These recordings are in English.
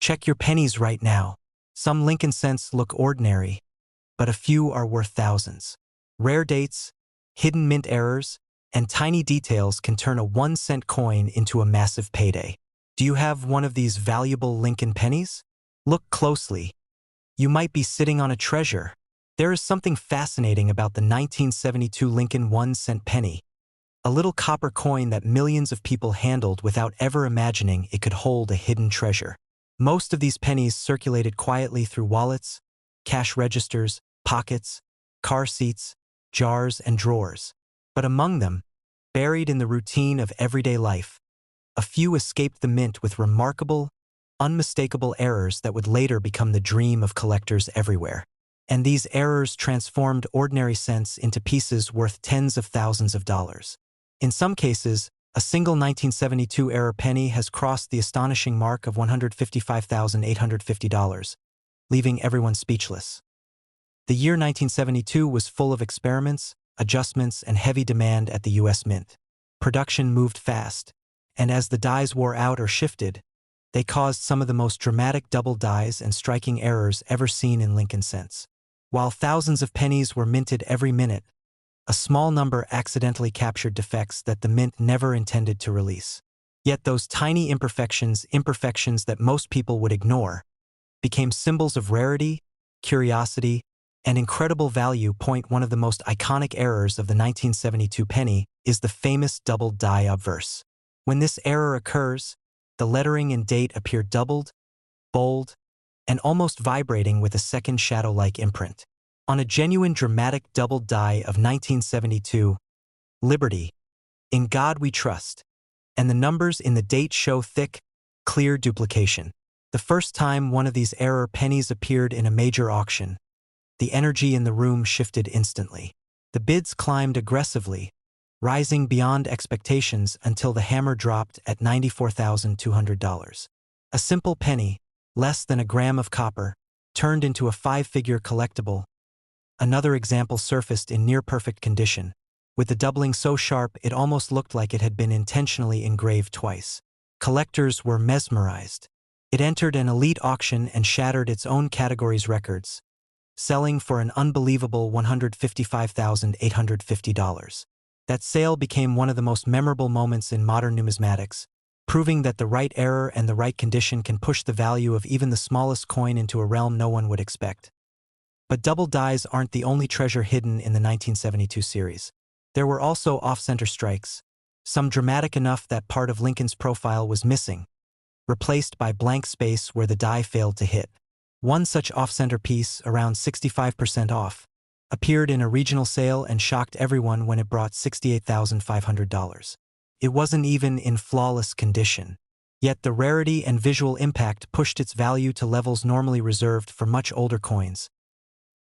Check your pennies right now. Some Lincoln cents look ordinary, but a few are worth thousands. Rare dates, hidden mint errors, and tiny details can turn a 1-cent coin into a massive payday. Do you have one of these valuable Lincoln pennies? Look closely. You might be sitting on a treasure. There is something fascinating about the 1972 Lincoln 1-cent penny, a little copper coin that millions of people handled without ever imagining it could hold a hidden treasure. Most of these pennies circulated quietly through wallets, cash registers, pockets, car seats, jars, and drawers. But among them, buried in the routine of everyday life, a few escaped the mint with remarkable, unmistakable errors that would later become the dream of collectors everywhere. And these errors transformed ordinary cents into pieces worth tens of thousands of dollars. In some cases, a single 1972 error penny has crossed the astonishing mark of $155,850, leaving everyone speechless. The year 1972 was full of experiments, adjustments, and heavy demand at the U.S. Mint. Production moved fast, and as the dies wore out or shifted, they caused some of the most dramatic double dies and striking errors ever seen in Lincoln cents. While thousands of pennies were minted every minute, a small number accidentally captured defects that the mint never intended to release. Yet those tiny imperfections that most people would ignore, became symbols of rarity, curiosity, and incredible value. One of the most iconic errors of the 1972 penny is the famous double die obverse. When this error occurs, the lettering and date appear doubled, bold, and almost vibrating with a second shadow-like imprint. On a genuine dramatic double die of 1972, Liberty, In God We Trust, and the numbers in the date show thick, clear duplication. The first time one of these error pennies appeared in a major auction, the energy in the room shifted instantly. The bids climbed aggressively, rising beyond expectations until the hammer dropped at $94,200. A simple penny, less than a gram of copper, turned into a 5-figure collectible. Another example surfaced in near-perfect condition, with the doubling so sharp it almost looked like it had been intentionally engraved twice. Collectors were mesmerized. It entered an elite auction and shattered its own category's records, selling for an unbelievable $155,850. That sale became one of the most memorable moments in modern numismatics, proving that the right error and the right condition can push the value of even the smallest coin into a realm no one would expect. But double dies aren't the only treasure hidden in the 1972 series. There were also off-center strikes, some dramatic enough that part of Lincoln's profile was missing, replaced by blank space where the die failed to hit. One such off-center piece, around 65% off, appeared in a regional sale and shocked everyone when it brought $68,500. It wasn't even in flawless condition. Yet the rarity and visual impact pushed its value to levels normally reserved for much older coins.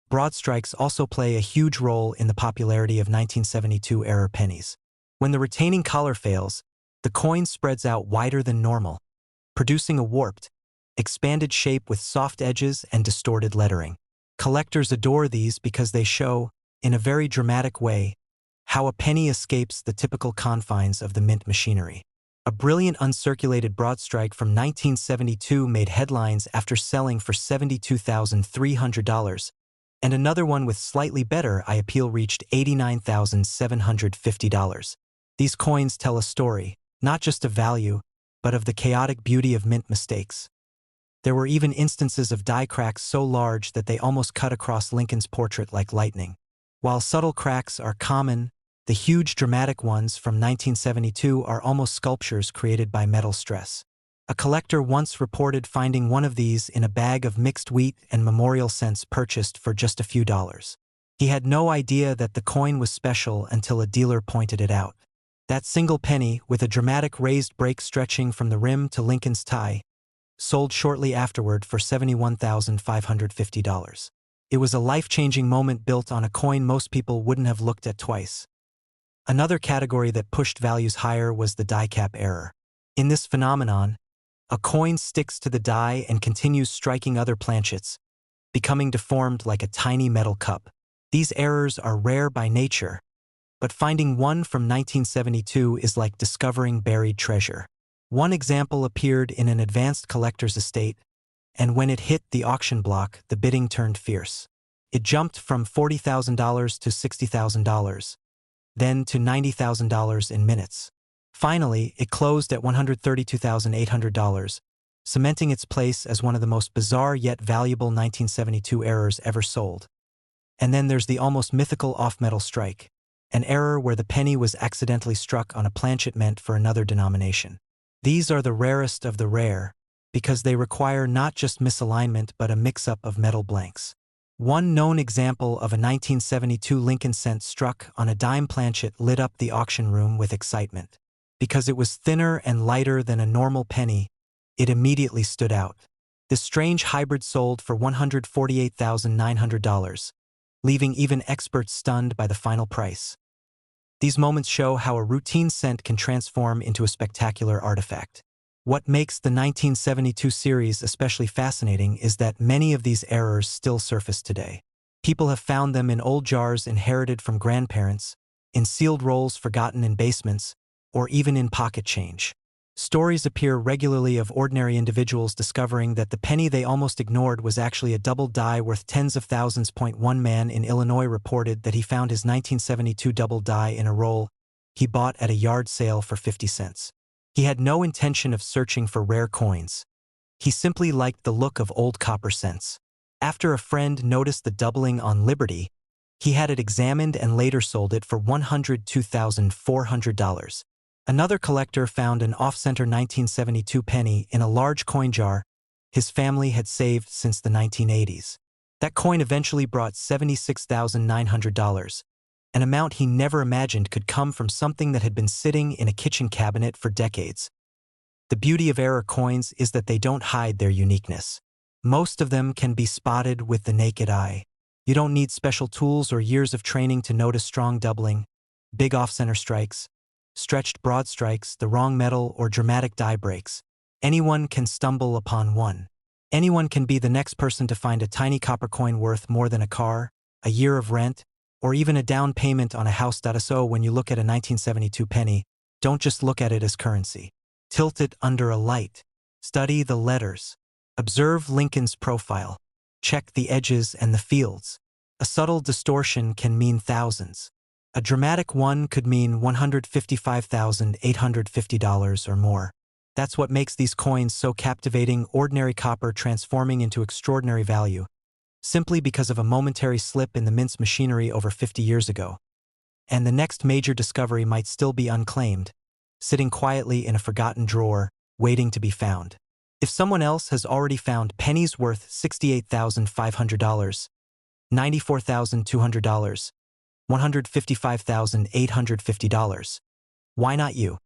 Broad strikes also play a huge role in the popularity of 1972 error pennies. When the retaining collar fails, the coin spreads out wider than normal, producing a warped, expanded shape with soft edges and distorted lettering. Collectors adore these because they show, in a very dramatic way, how a penny escapes the typical confines of the mint machinery. A brilliant uncirculated broad strike from 1972 made headlines after selling for $72,300, and another one with slightly better eye appeal reached $89,750. These coins tell a story, not just of value, but of the chaotic beauty of mint mistakes. There were even instances of die cracks so large that they almost cut across Lincoln's portrait like lightning. While subtle cracks are common, the huge dramatic ones from 1972 are almost sculptures created by metal stress. A collector once reported finding one of these in a bag of mixed wheat and memorial cents purchased for just a few dollars. He had no idea that the coin was special until a dealer pointed it out. That single penny, with a dramatic raised break stretching from the rim to Lincoln's tie, sold shortly afterward for $71,550. It was a life-changing moment built on a coin most people wouldn't have looked at twice. Another category that pushed values higher was the die cap error. In this phenomenon, a coin sticks to the die and continues striking other planchets, becoming deformed like a tiny metal cup. These errors are rare by nature, but finding one from 1972 is like discovering buried treasure. One example appeared in an advanced collector's estate, and when it hit the auction block, the bidding turned fierce. It jumped from $40,000 to $60,000, then to $90,000 in minutes. Finally, it closed at $132,800, cementing its place as one of the most bizarre yet valuable 1972 errors ever sold. And then there's the almost mythical off-metal strike, an error where the penny was accidentally struck on a planchet meant for another denomination. These are the rarest of the rare, because they require not just misalignment but a mix-up of metal blanks. One known example of a 1972 Lincoln cent struck on a dime planchet lit up the auction room with excitement. Because it was thinner and lighter than a normal penny, it immediately stood out. This strange hybrid sold for $148,900, leaving even experts stunned by the final price. These moments show how a routine cent can transform into a spectacular artifact. What makes the 1972 series especially fascinating is that many of these errors still surface today. People have found them in old jars inherited from grandparents, in sealed rolls forgotten in basements, or even in pocket change. Stories appear regularly of ordinary individuals discovering that the penny they almost ignored was actually a double die worth tens of thousands. One man in Illinois reported that he found his 1972 double die in a roll he bought at a yard sale for 50 cents. He had no intention of searching for rare coins. He simply liked the look of old copper cents. After a friend noticed the doubling on Liberty, he had it examined and later sold it for $102,400. Another collector found an off-center 1972 penny in a large coin jar his family had saved since the 1980s. That coin eventually brought $76,900, an amount he never imagined could come from something that had been sitting in a kitchen cabinet for decades. The beauty of error coins is that they don't hide their uniqueness. Most of them can be spotted with the naked eye. You don't need special tools or years of training to notice strong doubling, big off-center strikes, stretched broad strikes, the wrong metal, or dramatic die breaks. Anyone can stumble upon one. Anyone can be the next person to find a tiny copper coin worth more than a car, a year of rent, or even a down payment on a house. So when you look at a 1972 penny, don't just look at it as currency. Tilt it under a light. Study the letters. Observe Lincoln's profile. Check the edges and the fields. A subtle distortion can mean thousands. A dramatic one could mean $155,850 or more. That's what makes these coins so captivating, ordinary copper transforming into extraordinary value, simply because of a momentary slip in the mint's machinery over 50 years ago. And the next major discovery might still be unclaimed, sitting quietly in a forgotten drawer, waiting to be found. If someone else has already found pennies worth $68,500, $94,200, $155,850, why not you?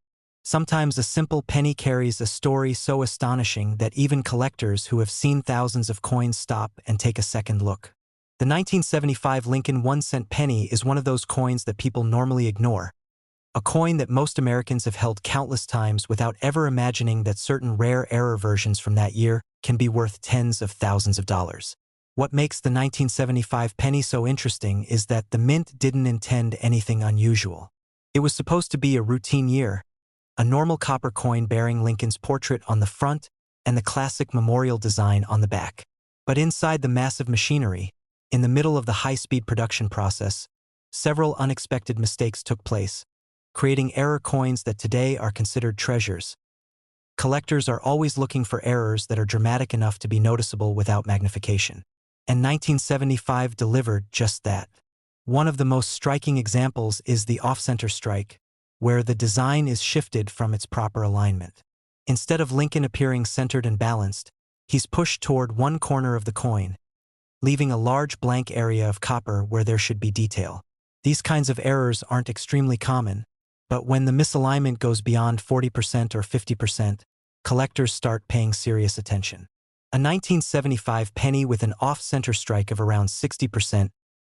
Sometimes a simple penny carries a story so astonishing that even collectors who have seen thousands of coins stop and take a second look. The 1975 Lincoln 1-cent penny is one of those coins that people normally ignore, a coin that most Americans have held countless times without ever imagining that certain rare error versions from that year can be worth tens of thousands of dollars. What makes the 1975 penny so interesting is that the mint didn't intend anything unusual. It was supposed to be a routine year, a normal copper coin bearing Lincoln's portrait on the front and the classic memorial design on the back. But inside the massive machinery, in the middle of the high-speed production process, several unexpected mistakes took place, creating error coins that today are considered treasures. Collectors are always looking for errors that are dramatic enough to be noticeable without magnification. And 1975 delivered just that. One of the most striking examples is the off-center strike, where the design is shifted from its proper alignment. Instead of Lincoln appearing centered and balanced, he's pushed toward one corner of the coin, leaving a large blank area of copper where there should be detail. These kinds of errors aren't extremely common, but when the misalignment goes beyond 40% or 50%, collectors start paying serious attention. A 1975 penny with an off-center strike of around 60%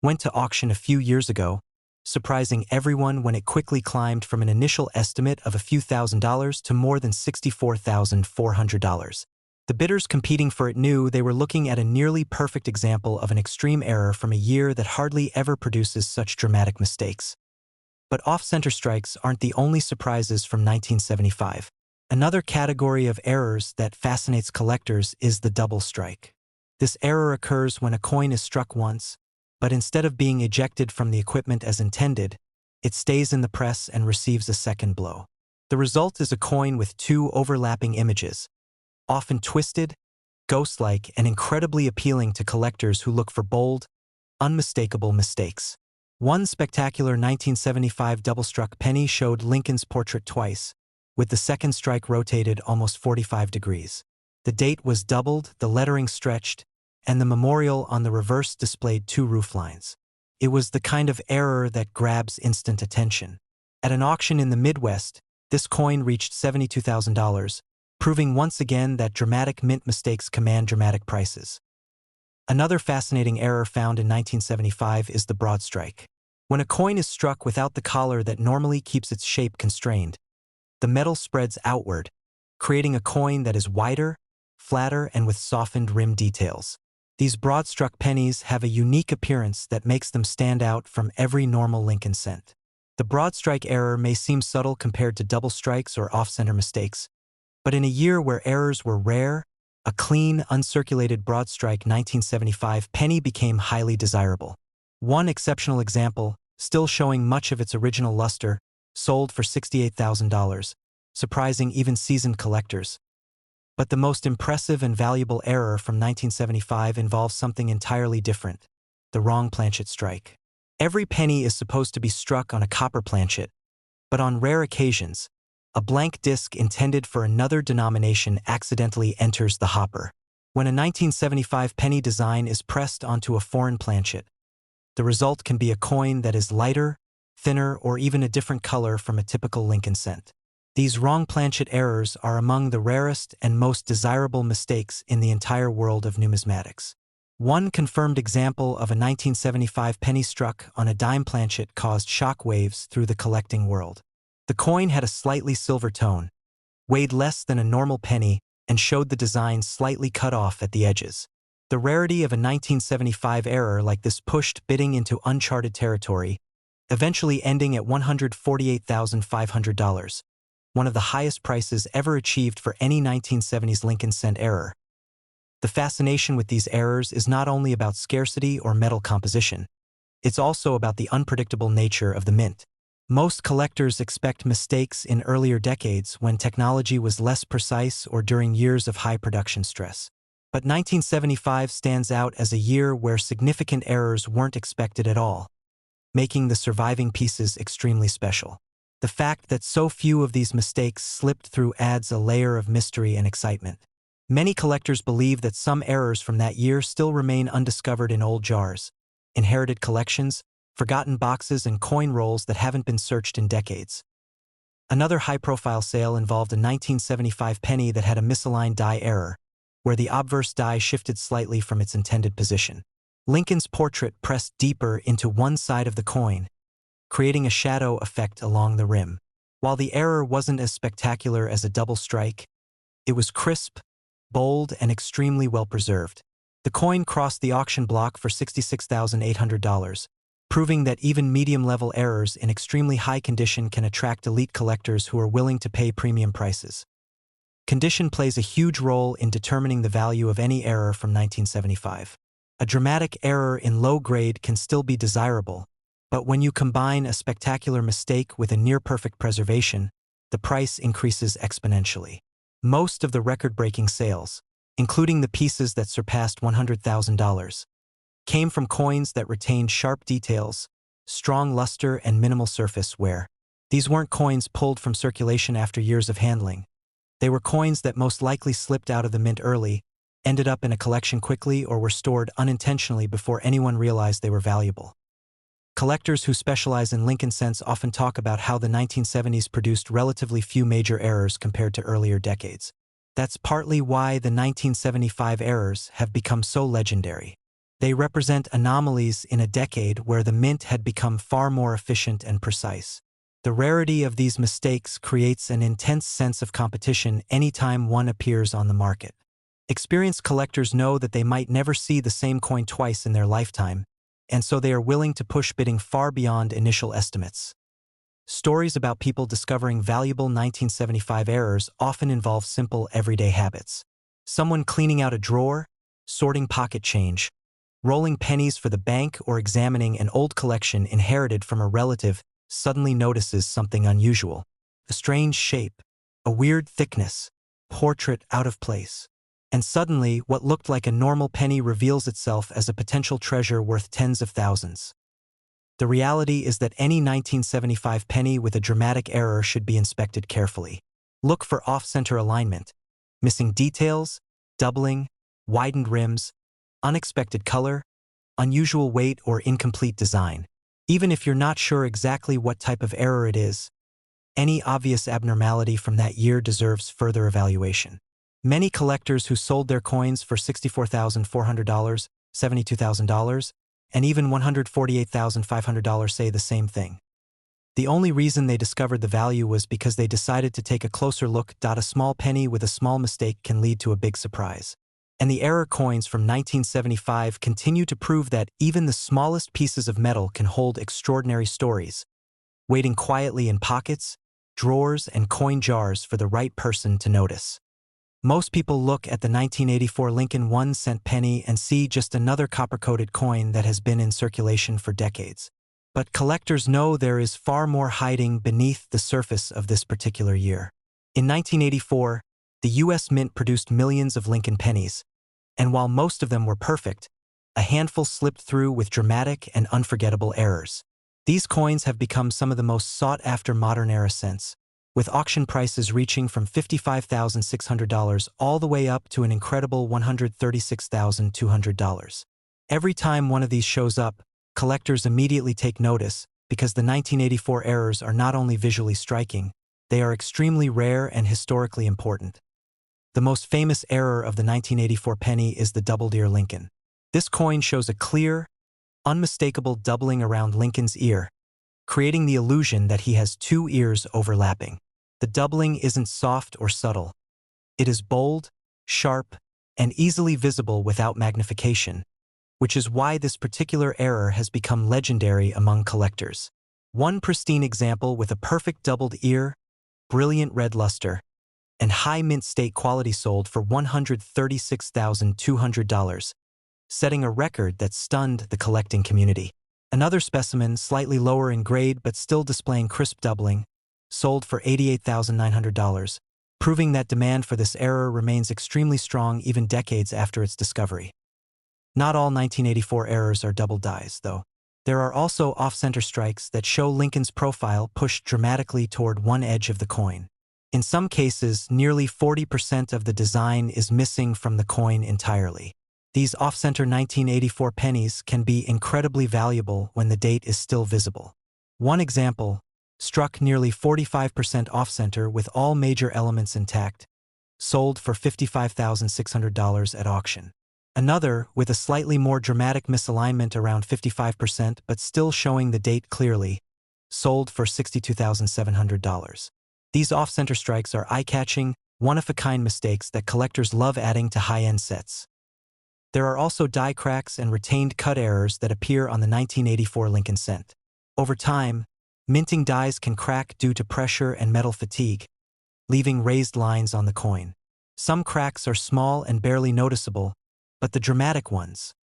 went to auction a few years ago, surprising everyone when it quickly climbed from an initial estimate of a few $1,000s to more than $64,400. The bidders competing for it knew they were looking at a nearly perfect example of an extreme error from a year that hardly ever produces such dramatic mistakes. But off-center strikes aren't the only surprises from 1975. Another category of errors that fascinates collectors is the double strike. This error occurs when a coin is struck once, but instead of being ejected from the equipment as intended, it stays in the press and receives a second blow. The result is a coin with two overlapping images, often twisted, ghost-like, and incredibly appealing to collectors who look for bold, unmistakable mistakes. One spectacular 1975 double-struck penny showed Lincoln's portrait twice, with the second strike rotated almost 45 degrees. The date was doubled, the lettering stretched, and the memorial on the reverse displayed two rooflines. It was the kind of error that grabs instant attention. At an auction in the Midwest, this coin reached $72,000, proving once again that dramatic mint mistakes command dramatic prices. Another fascinating error found in 1975 is the broad strike. When a coin is struck without the collar that normally keeps its shape constrained, the metal spreads outward, creating a coin that is wider, flatter, and with softened rim details. These broad-struck pennies have a unique appearance that makes them stand out from every normal Lincoln cent. The broad strike error may seem subtle compared to double strikes or off-center mistakes, but in a year where errors were rare, a clean, uncirculated broad strike 1975 penny became highly desirable. One exceptional example, still showing much of its original luster, sold for $68,000, surprising even seasoned collectors. But the most impressive and valuable error from 1975 involves something entirely different: the wrong planchet strike. Every penny is supposed to be struck on a copper planchet, but on rare occasions, a blank disc intended for another denomination accidentally enters the hopper. When a 1975 penny design is pressed onto a foreign planchet, the result can be a coin that is lighter, thinner, or even a different color from a typical Lincoln cent. These wrong planchet errors are among the rarest and most desirable mistakes in the entire world of numismatics. One confirmed example of a 1975 penny struck on a dime planchet caused shock waves through the collecting world. The coin had a slightly silver tone, weighed less than a normal penny, and showed the design slightly cut off at the edges. The rarity of a 1975 error like this pushed bidding into uncharted territory, eventually ending at $148,500. One of the highest prices ever achieved for any 1970s Lincoln cent error. The fascination with these errors is not only about scarcity or metal composition, it's also about the unpredictable nature of the mint. Most collectors expect mistakes in earlier decades when technology was less precise or during years of high production stress. But 1975 stands out as a year where significant errors weren't expected at all, making the surviving pieces extremely special. The fact that so few of these mistakes slipped through adds a layer of mystery and excitement. Many collectors believe that some errors from that year still remain undiscovered in old jars, inherited collections, forgotten boxes, and coin rolls that haven't been searched in decades. Another high-profile sale involved a 1975 penny that had a misaligned die error, where the obverse die shifted slightly from its intended position. Lincoln's portrait pressed deeper into one side of the coin, creating a shadow effect along the rim. While the error wasn't as spectacular as a double strike, it was crisp, bold, and extremely well preserved. The coin crossed the auction block for $66,800, proving that even medium-level errors in extremely high condition can attract elite collectors who are willing to pay premium prices. Condition plays a huge role in determining the value of any error from 1975. A dramatic error in low grade can still be desirable, but when you combine a spectacular mistake with a near-perfect preservation, the price increases exponentially. Most of the record-breaking sales, including the pieces that surpassed $100,000, came from coins that retained sharp details, strong luster, and minimal surface wear. These weren't coins pulled from circulation after years of handling. They were coins that most likely slipped out of the mint early, ended up in a collection quickly, or were stored unintentionally before anyone realized they were valuable. Collectors who specialize in Lincoln cents often talk about how the 1970s produced relatively few major errors compared to earlier decades. That's partly why the 1975 errors have become so legendary. They represent anomalies in a decade where the mint had become far more efficient and precise. The rarity of these mistakes creates an intense sense of competition anytime one appears on the market. Experienced collectors know that they might never see the same coin twice in their lifetime, and so they are willing to push bidding far beyond initial estimates. Stories about people discovering valuable 1975 errors often involve simple everyday habits. Someone cleaning out a drawer, sorting pocket change, rolling pennies for the bank, or examining an old collection inherited from a relative suddenly notices something unusual. A strange shape, a weird thickness, portrait out of place. And suddenly, what looked like a normal penny reveals itself as a potential treasure worth tens of thousands. The reality is that any 1975 penny with a dramatic error should be inspected carefully. Look for off-center alignment, missing details, doubling, widened rims, unexpected color, unusual weight, or incomplete design. Even if you're not sure exactly what type of error it is, any obvious abnormality from that year deserves further evaluation. Many collectors who sold their coins for $64,400, $72,000, and even $148,500 say the same thing. The only reason they discovered the value was because they decided to take a closer look. A small penny with a small mistake can lead to a big surprise. And the error coins from 1975 continue to prove that even the smallest pieces of metal can hold extraordinary stories, waiting quietly in pockets, drawers, and coin jars for the right person to notice. Most people look at the 1984 Lincoln 1-cent penny and see just another copper-coated coin that has been in circulation for decades. But collectors know there is far more hiding beneath the surface of this particular year. In 1984, the U.S. Mint produced millions of Lincoln pennies, and while most of them were perfect, a handful slipped through with dramatic and unforgettable errors. These coins have become some of the most sought-after modern-era cents, with auction prices reaching from $55,600 all the way up to an incredible $136,200. Every time one of these shows up, collectors immediately take notice because the 1984 errors are not only visually striking, they are extremely rare and historically important. The most famous error of the 1984 penny is the doubled ear Lincoln. This coin shows a clear, unmistakable doubling around Lincoln's ear, creating the illusion that he has two ears overlapping. The doubling isn't soft or subtle. It is bold, sharp, and easily visible without magnification, which is why this particular error has become legendary among collectors. One pristine example with a perfect doubled ear, brilliant red luster, and high mint state quality sold for $136,200, setting a record that stunned the collecting community. Another specimen, slightly lower in grade but still displaying crisp doubling, sold for $88,900, proving that demand for this error remains extremely strong even decades after its discovery. Not all 1984 errors are double dies, though. There are also off-center strikes that show Lincoln's profile pushed dramatically toward one edge of the coin. In some cases, nearly 40% of the design is missing from the coin entirely. These off-center 1984 pennies can be incredibly valuable when the date is still visible. One example, struck nearly 45% off-center with all major elements intact, sold for $55,600 at auction. Another, with a slightly more dramatic misalignment around 55% but still showing the date clearly, sold for $62,700. These off-center strikes are eye-catching, one-of-a-kind mistakes that collectors love adding to high-end sets. There are also die cracks and retained cut errors that appear on the 1984 Lincoln cent. Over time, minting dies can crack due to pressure and metal fatigue, leaving raised lines on the coin. Some cracks are small and barely noticeable, but the dramatic ones,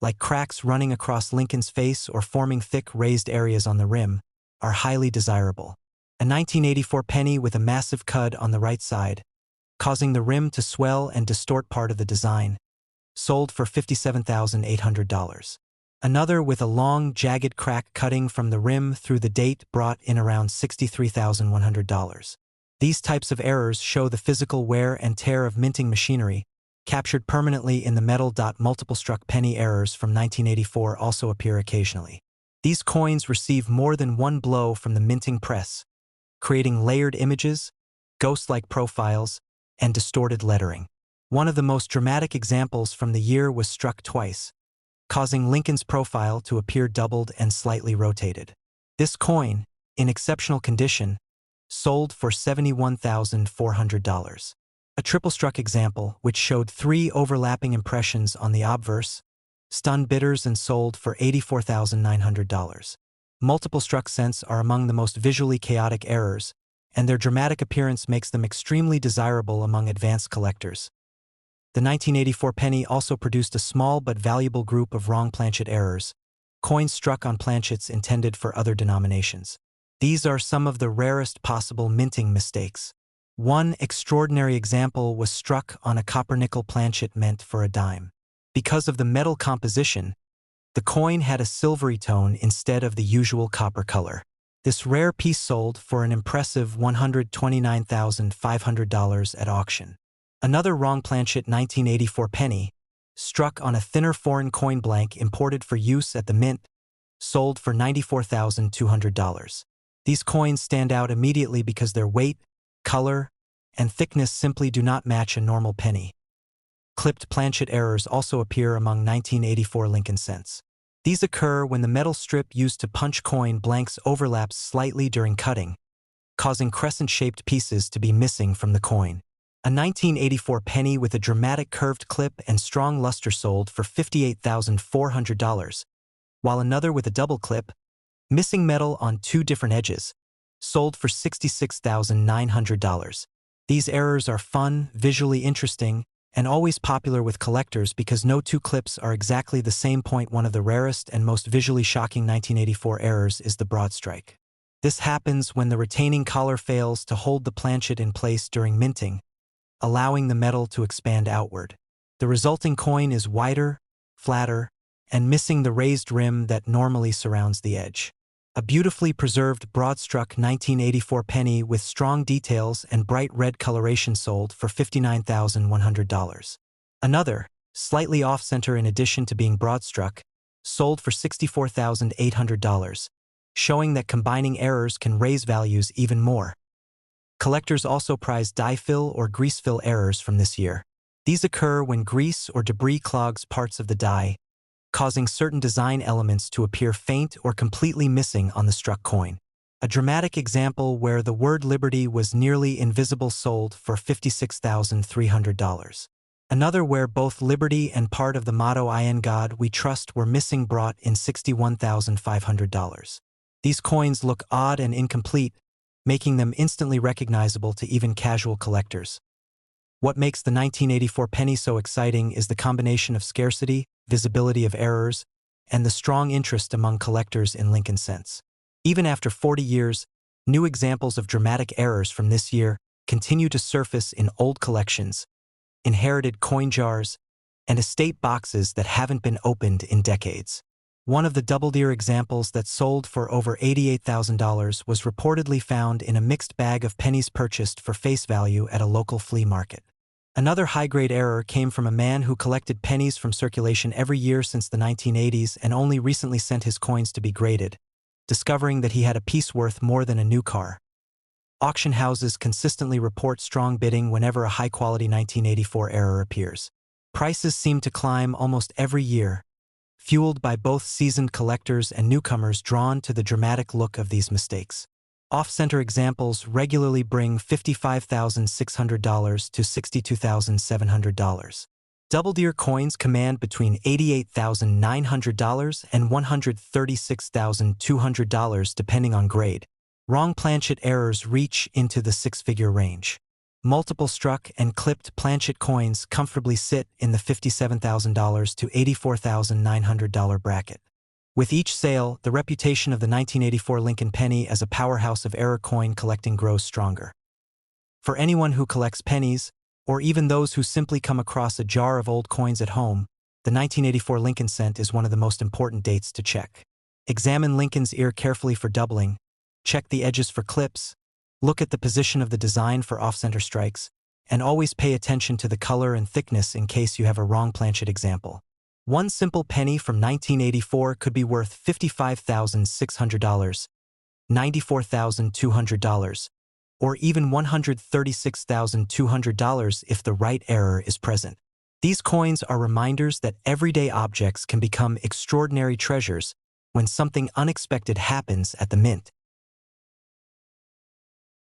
like cracks running across Lincoln's face or forming thick raised areas on the rim, are highly desirable. A 1984 penny with a massive cud on the right side, causing the rim to swell and distort part of the design, sold for $57,800. Another with a long, jagged crack cutting from the rim through the date brought in around $63,100. These types of errors show the physical wear and tear of minting machinery, captured permanently in the metal. Multiple struck penny errors from 1984 also appear occasionally. These coins receive more than one blow from the minting press, creating layered images, ghost-like profiles, and distorted lettering. One of the most dramatic examples from the year was struck twice, causing Lincoln's profile to appear doubled and slightly rotated. This coin, in exceptional condition, sold for $71,400. A triple-struck example, which showed three overlapping impressions on the obverse, stunned bidders and sold for $84,900. Multiple struck cents are among the most visually chaotic errors, and their dramatic appearance makes them extremely desirable among advanced collectors. The 1984 penny also produced a small but valuable group of wrong planchet errors, coins struck on planchets intended for other denominations. These are some of the rarest possible minting mistakes. One extraordinary example was struck on a copper-nickel planchet meant for a dime. Because of the metal composition, the coin had a silvery tone instead of the usual copper color. This rare piece sold for an impressive $129,500 at auction. Another wrong planchet 1984 penny, struck on a thinner foreign coin blank imported for use at the mint, sold for $94,200. These coins stand out immediately because their weight, color, and thickness simply do not match a normal penny. Clipped planchet errors also appear among 1984 Lincoln cents. These occur when the metal strip used to punch coin blanks overlaps slightly during cutting, causing crescent-shaped pieces to be missing from the coin. A 1984 penny with a dramatic curved clip and strong luster sold for $58,400, while another with a double clip, missing metal on two different edges, sold for $66,900. These errors are fun, visually interesting, and always popular with collectors because no two clips are exactly the same point. One of the rarest and most visually shocking 1984 errors is the broad strike. This happens when the retaining collar fails to hold the planchet in place during minting, allowing the metal to expand outward. The resulting coin is wider, flatter, and missing the raised rim that normally surrounds the edge. A beautifully preserved broad-struck 1984 penny with strong details and bright red coloration sold for $59,100. Another, slightly off-center in addition to being broad-struck, sold for $64,800, showing that combining errors can raise values even more. Collectors also prize dye fill or grease fill errors from this year. These occur when grease or debris clogs parts of the die, causing certain design elements to appear faint or completely missing on the struck coin. A dramatic example where the word Liberty was nearly invisible sold for $56,300. Another where both Liberty and part of the motto "I in God We Trust" were missing brought in $61,500. These coins look odd and incomplete, making them instantly recognizable to even casual collectors. What makes the 1984 penny so exciting is the combination of scarcity, visibility of errors, and the strong interest among collectors in Lincoln cents. Even after 40 years, new examples of dramatic errors from this year continue to surface in old collections, inherited coin jars, and estate boxes that haven't been opened in decades. One of the double-deer examples that sold for over $88,000 was reportedly found in a mixed bag of pennies purchased for face value at a local flea market. Another high-grade error came from a man who collected pennies from circulation every year since the 1980s and only recently sent his coins to be graded, discovering that he had a piece worth more than a new car. Auction houses consistently report strong bidding whenever a high-quality 1984 error appears. Prices seem to climb almost every year, fueled by both seasoned collectors and newcomers drawn to the dramatic look of these mistakes. Off-center examples regularly bring $55,600 to $62,700. Double-deer coins command between $88,900 and $136,200 depending on grade. Wrong planchet errors reach into the six-figure range. Multiple struck and clipped planchet coins comfortably sit in the $57,000 to $84,900 bracket. With each sale, the reputation of the 1984 Lincoln penny as a powerhouse of error coin collecting grows stronger. For anyone who collects pennies, or even those who simply come across a jar of old coins at home, the 1984 Lincoln cent is one of the most important dates to check. Examine Lincoln's ear carefully for doubling, check the edges for clips, look at the position of the design for off-center strikes, and always pay attention to the color and thickness in case you have a wrong planchet example. One simple penny from 1984 could be worth $55,600, $94,200, or even $136,200 if the right error is present. These coins are reminders that everyday objects can become extraordinary treasures when something unexpected happens at the mint.